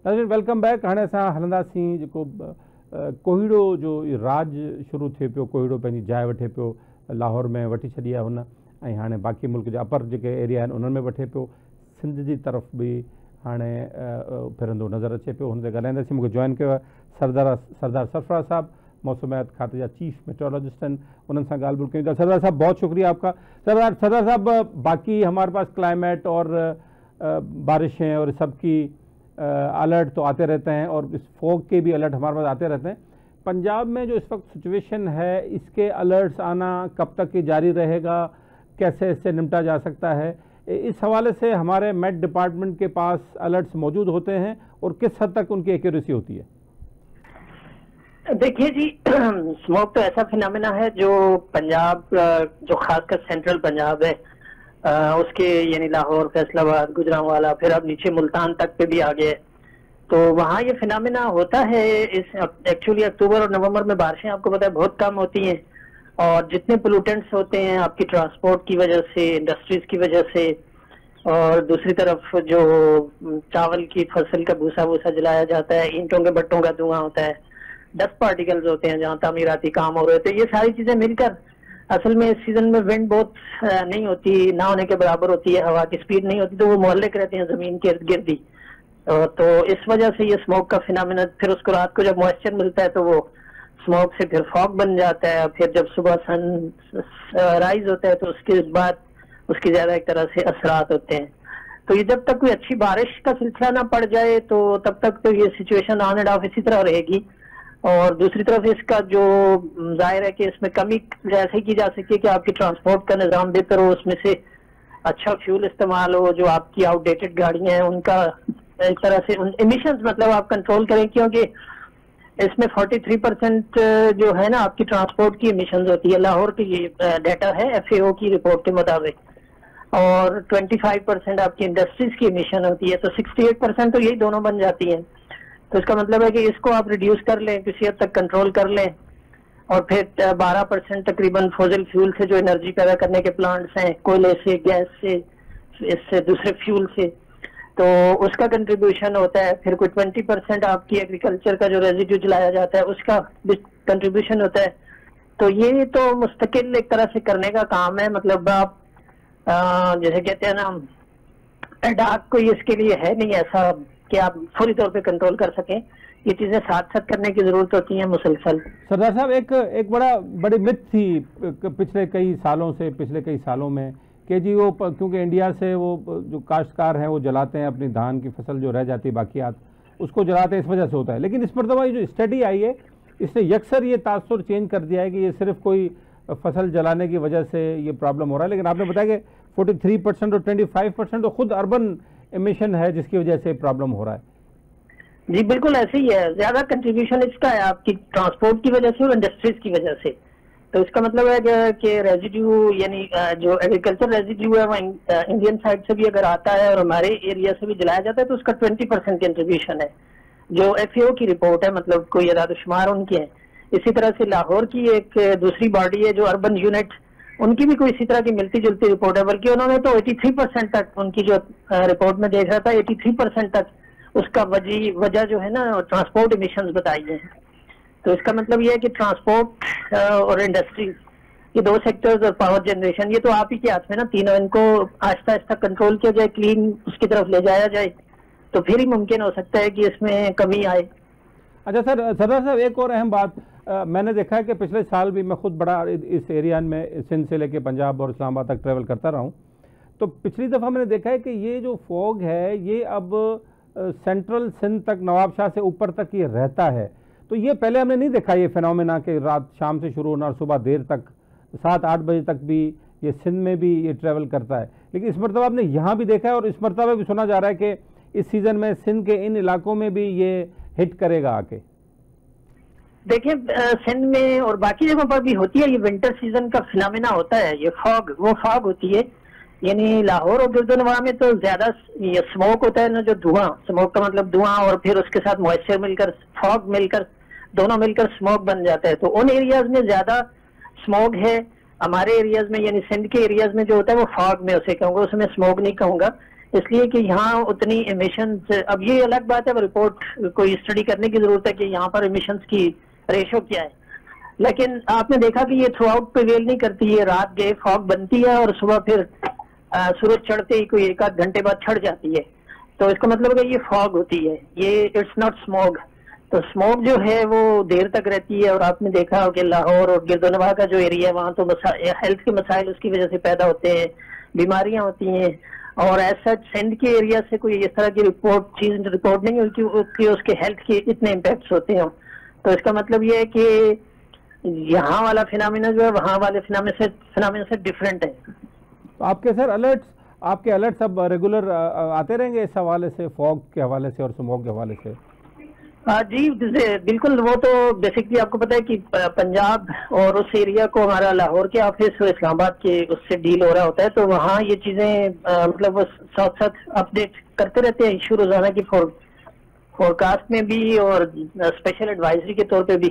नाज़रीन welcome back. हाणे असां हलंदासीं जेको कोहीड़ो जो राज शुरू थिए पियो, कोहीड़ो पंहिंजी जाइ वठे पियो, लाहौर में वठी छॾी आहे हुन, ऐं हाणे बाक़ी मुल्क जा अपर जेके एरिया आहिनि उन्हनि में वठे पियो, सिंध जी तरफ़ बि हाणे फिरंदो नज़र अचे पियो। हुन ते ॻाल्हाईंदासीं। मूंखे जॉइन कयो आहे सरदार सरफराज़ साहब, मौसमियात खाते जा चीफ मेट्रोलॉजिस्ट हैं, उन्होंने साथ गाल करें। सरदार साहब बहुत शुक्रिया आपका। सरदार साहब, बाकी हमारे पास क्लाइमेट और बारिशें और सब की अलर्ट तो आते रहते हैं और इस फॉग के भी अलर्ट हमारे पास आते रहते हैं। पंजाब में जो इस वक्त सिचुएशन है, इसके अलर्ट्स आना कब तक ये जारी रहेगा, कैसे इससे निपटा जा सकता है, इस हवाले से हमारे मेट डिपार्टमेंट के पास अलर्ट्स मौजूद होते हैं और किस हद तक उनकी एक्यूरेसी होती है? देखिए जी, स्मोक तो ऐसा फिनोमेना है जो पंजाब, जो खासकर सेंट्रल पंजाब है, उसके यानी लाहौर, फैसलाबाद, गुजरांवाला, फिर अब नीचे मुल्तान तक पे भी आ गए। तो वहाँ ये फिनोमेना होता है। इस एक्चुअली अक्टूबर और नवंबर में बारिशें आपको पता है बहुत कम होती हैं, और जितने पोल्यूटेंट्स होते हैं आपकी ट्रांसपोर्ट की वजह से, इंडस्ट्रीज की वजह से, और दूसरी तरफ जो चावल की फसल का भूसा वूसा जलाया जाता है, ईंटों के भट्टों का धुआं होता है, डस्ट पार्टिकल्स होते हैं जहाँ तामीराती काम हो रहे थे, ये सारी चीजें मिलकर असल में इस सीजन में विंड बहुत नहीं होती, ना होने के बराबर होती है, हवा की स्पीड नहीं होती, तो वो मोहल्लिक रहते हैं जमीन के इर्द गिर्द ही। तो इस वजह से ये स्मोक का फिनोमेना, फिर उसको रात को जब मॉइस्चर मिलता है तो वो स्मोक से फिर फॉग बन जाता है, फिर जब सुबह सन राइज होता है तो उसके बाद उसकी ज्यादा एक तरह से असरात होते हैं। तो ये जब तक कोई अच्छी बारिश का सिलसिला ना पड़ जाए तो तब तक तो ये सिचुएशन ऑन एंड ऑफ इसी तरह रहेगी। और दूसरी तरफ इसका जो जाहिर है कि इसमें कमी ऐसे की जा सकती है कि आपकी ट्रांसपोर्ट का निज़ाम बेहतर हो, उसमें से अच्छा फ्यूल इस्तेमाल हो, जो आपकी आउटडेटेड गाड़ियां हैं उनका एक तरह से इमिशंस मतलब आप कंट्रोल करें, क्योंकि इसमें 43% जो है ना आपकी ट्रांसपोर्ट की इमिशंस होती है। लाहौर की ये डाटा है FAO की रिपोर्ट के मुताबिक, और 25% आपकी इंडस्ट्रीज की इमिशन होती है, तो 68% तो यही दोनों बन जाती हैं। तो इसका मतलब है कि इसको आप रिड्यूस कर लें, किसी हद तक कंट्रोल कर लें, और फिर 12% तकरीबन फॉसिल फ्यूल से जो एनर्जी पैदा करने के प्लांट्स हैं, कोयले से, गैस से, इससे दूसरे फ्यूल से, तो उसका कंट्रीब्यूशन होता है। फिर कोई 20% आपकी एग्रीकल्चर का जो रेजिड्यू जलाया जाता है उसका कंट्रीब्यूशन होता है। तो ये तो मुस्तकिल एक तरह से करने का काम है, मतलब आप जैसे कहते हैं ना, एडाक कोई इसके लिए है नहीं ऐसा कि आप पूरी तौर पे कंट्रोल कर सकें। ये चीजें साथ साथ करने की जरूरत होती है मुसलसल। सरदार साहब, एक बड़ी मिथ थी पिछले कई सालों में कि जी वो क्योंकि इंडिया से वो जो काश्तकार हैं वो जलाते हैं अपनी धान की फसल जो रह जाती है बाकियात, उसको जलाते हैं, इस वजह से होता है। लेकिन इस मरतबा ये जो स्टडी आई है इसने यकसर ये तासुर चेंज कर दिया है कि ये सिर्फ कोई फसल जलाने की वजह से ये प्रॉब्लम हो रहा है। लेकिन आपने बताया कि 43% और 25% तो खुद अर्बन एमिशन है जिसकी वजह से प्रॉब्लम हो रहा है। जी बिल्कुल ऐसे ही है, ज्यादा कंट्रीब्यूशन इसका है आपकी ट्रांसपोर्ट की वजह से और इंडस्ट्रीज की वजह से। तो इसका मतलब है कि रेजिड्यू यानी जो एग्रीकल्चर रेजिड्यू है वो इंडियन साइड से भी अगर आता है और हमारे एरिया से भी जलाया जाता है तो उसका 20% कंट्रीब्यूशन है, जो FAO की रिपोर्ट है, मतलब कोई अदाद-ओ-शुमार उनकी है। इसी तरह से लाहौर की एक दूसरी बॉडी है जो अर्बन यूनिट, उनकी भी कोई इसी तरह की मिलती जुलती रिपोर्ट है, बल्कि उन्होंने तो 83% तक, उनकी जो रिपोर्ट में देख रहा था 83% तक उसका वजह जो है ना ट्रांसपोर्ट इमिशंस बताई है। तो इसका मतलब ये है कि ट्रांसपोर्ट और इंडस्ट्रीज, ये दो सेक्टर्स, और पावर जनरेशन, ये तो आप ही के हाथ में ना तीनों, इनको आहिस्ता आहिस्ता कंट्रोल किया जाए, क्लीन उसकी तरफ ले जाया जाए, तो फिर ही मुमकिन हो सकता है कि इसमें कमी आए। अच्छा सरदार साहब, एक और अहम बात मैंने देखा है कि पिछले साल भी मैं खुद बड़ा इस एरिया में सिंध से लेके पंजाब और इस्लामाबाद तक ट्रैवल करता रहा हूँ, तो पिछली दफ़ा मैंने देखा है कि ये जो फॉग है ये अब सेंट्रल सिंध तक, नवाब शाह से ऊपर तक ये रहता है। तो ये पहले हमने नहीं देखा ये फिनोमेना कि रात शाम से शुरू होना और सुबह देर तक 7-8 बजे तक भी ये सिंध में भी ये ट्रैवल करता है। लेकिन इस मरतबा आपने यहाँ भी देखा है और इस मरतबा भी सुना जा रहा है कि इस सीज़न में सिंध के इन इलाकों में भी ये हिट करेगा आके। देखिए सिंध में और बाकी जगहों पर भी होती है, ये विंटर सीजन का फिनोमेना होता है, ये वो फॉग होती है। यानी लाहौर और गिरदोनवा में तो ज्यादा ये स्मोक होता है ना, जो धुआं, स्मोक का मतलब धुआं और फिर उसके साथ मॉइस्चर मिलकर, फॉग मिलकर, दोनों मिलकर स्मोक बन जाता है। तो उन एरियाज में ज्यादा स्मोक है। हमारे एरियाज में यानी सिंध के एरियाज में जो होता है वो फॉग में उसे कहूंगा, उसमें स्मोक नहीं कहूंगा, اس لیے کہ یہاں اتنی ایمیشنز، اب یہ الگ بات ہے رپورٹ کوئی اسٹڈی کرنے کی ضرورت ہے کہ یہاں پر ایمیشنز کی ریشو کیا ہے، لیکن آپ نے دیکھا کہ یہ تھرو آؤٹ پریویل نہیں کرتی ہے، رات گئے فاگ بنتی ہے اور صبح پھر سورج چڑھتے ہی کوئی 1 آدھ گھنٹے بعد چھڑ جاتی ہے، تو اس کا مطلب ہے کہ یہ فاگ ہوتی ہے، یہ اٹس ناٹ اسموگ. تو اسموگ جو ہے وہ دیر تک رہتی ہے، اور آپ نے دیکھا کہ لاہور اور گرد و نواح کا جو ایریا ہے وہاں تو ہیلتھ کے مسائل اس کی وجہ سے پیدا ہوتے ہیں، بیماریاں ہوتی ہیں، اور ایسا سندھ کے ایریا سے کوئی اس طرح کی رپورٹ نہیں ہوئی کہ اس کے ہیلتھ کے اتنے امپیکٹس ہوتے ہیں. تو اس کا مطلب یہ ہے کہ یہاں والا فینامینا جو ہے وہاں والے فینامینا سے ڈفرینٹ ہے. تو آپ کے سر آپ کے الرٹس اب ریگولر آتے رہیں گے اس حوالے سے، فاگ کے حوالے سے اور اسموگ کے حوالے سے؟ جی بالکل. وہ تو بیسکلی آپ کو پتا ہے کہ پنجاب اور اس ایریا کو ہمارا لاہور کے آفس اور اسلام آباد کے اس سے ڈیل ہو رہا ہوتا ہے، تو وہاں یہ چیزیں مطلب وہ ساتھ اپڈیٹ کرتے رہتے ہیں ایشو روزانہ کی فور کاسٹ میں بھی اور اسپیشل ایڈوائزری کے طور پہ بھی.